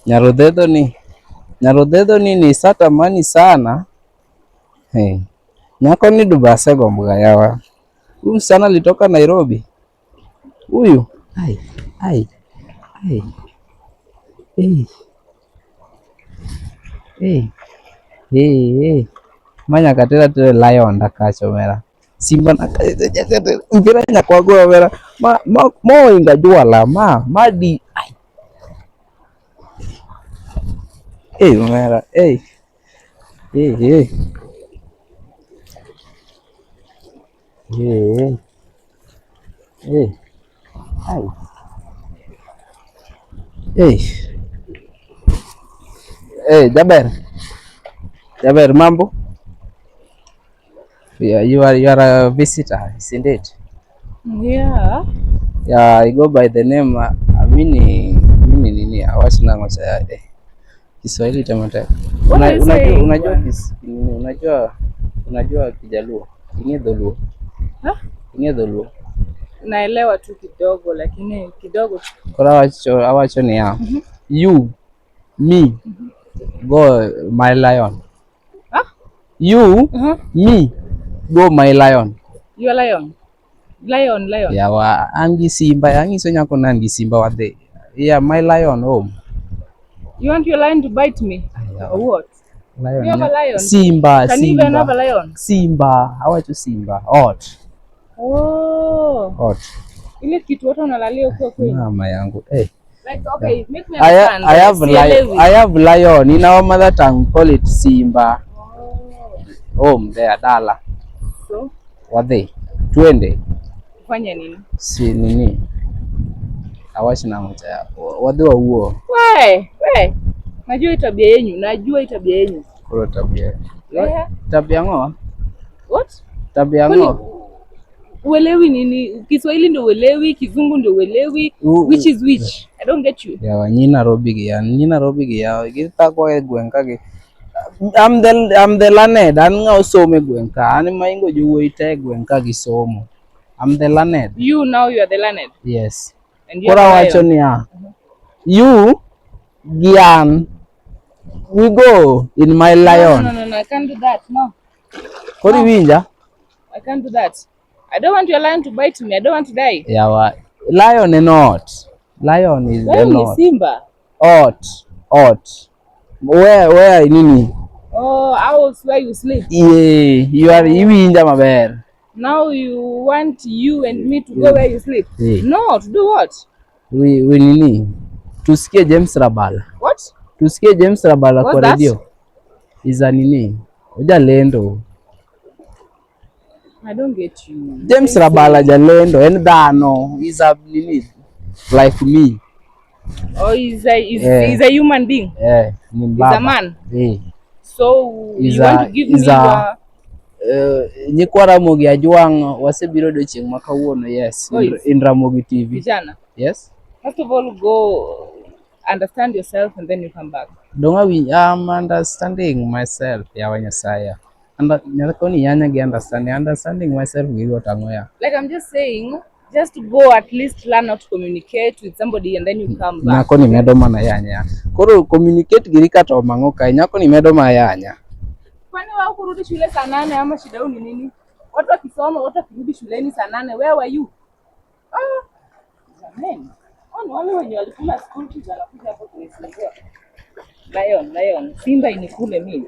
Nyarodhedho ni satamani sana. Hey. Nyako ni dubase gombuga yawa. Huyu msichana alitoka Nairobi. Huyu. Ai. Hey. Manya katera tere lion dakacho mera. Simba mpira nyakwago mera. Mo inga juala madi. Mera. Ai. Jaber mambo. Yeah, you are a visitor, isn't it? Yeah. Yeah, I go by the name mini nini awachina ngocha Kiswahili tamata. Unajua Kijaluo? Ingedholuo. Ingedholuo. Naelewa tu kidogo lakini kidogo tu. Kora awacho ni ya. You, me, go my lion. You, me, go my lion. You are lion. Lion. Yawa, angi simba, angiso nyako nangi simba wadhe. Yeah, my lion home. You want your lion to bite me? Or what? Lion. You have a lion? Simba. Can you even have a lion? Simba. Awacho Simba. Hot. Hot. Ile kitu watu wanalalia huko kweli. Mama yangu. Like, okay, make me understand. I have lion. In our mother tongue, call it Simba. Home there, Dala. So? Wadhe. Twende. Kufanya nini? Si nini. Awachi na mcha. Wadhe wa huo. We. Najua tabia yenu. Kuro tabia. Yeah. Tabia ngoa? What? Tabia ngoa? Uelewi nini? Kiswahili ndio uelewi, Kizungu ndio uelewi. Which is which? I don't get you. Yawa nyina robi ya. Gita kwa gwenkage. I'm the learned. An ngao some gwenka. Ani maingo juwo ite gwenka gisomo. I'm the learned. You are the learned. Yes. And you Kora wacho ni ya. You Gian. We go in my lion. No, I can't do that. No. Kori winja? I can't do that. I don't want your lion to bite me. I don't want to die. Yawa. Lion is not. Lion is not. Simba. Hot. Where nini? Oh, house where you sleep. Yeah, you are iwinja maber. Now you want you and me to go where you sleep. Yeah. No, to do what? We nini? Tusikie James Rabala. What? Tusikie James Rabala kwa radio. Iza nini? Ujalendo. I don't get you. James Rabala jalendo and dhano is a nini? Like me. Oh, he's a human being. Yeah, he's a man. Yeah. So you want to give me Nyikwara Mogi Ajwang wasebiro dochieng' makawuono. Yes. In Ramogi TV. Vijana. Yes. First of all, go understand yourself and then you come back. I'm understanding myself. Yawa Nyasaya. Understanding myself. Like I'm just saying, just go at least learn how to communicate with somebody and then you come back. Nyako ni medo mana yanya. Koro communicate girika to mangoka. Nyako ni medo mayanya. Kwani wao kurudi shule saa 8 ama shida yao ni nini? Watu wakisoma, watu wakirudi shuleni saa 8, where were you? Jamani. Wale wenye walikula school fees wanakuja hapo kunisumbua. Lion. Simba inikule mimi.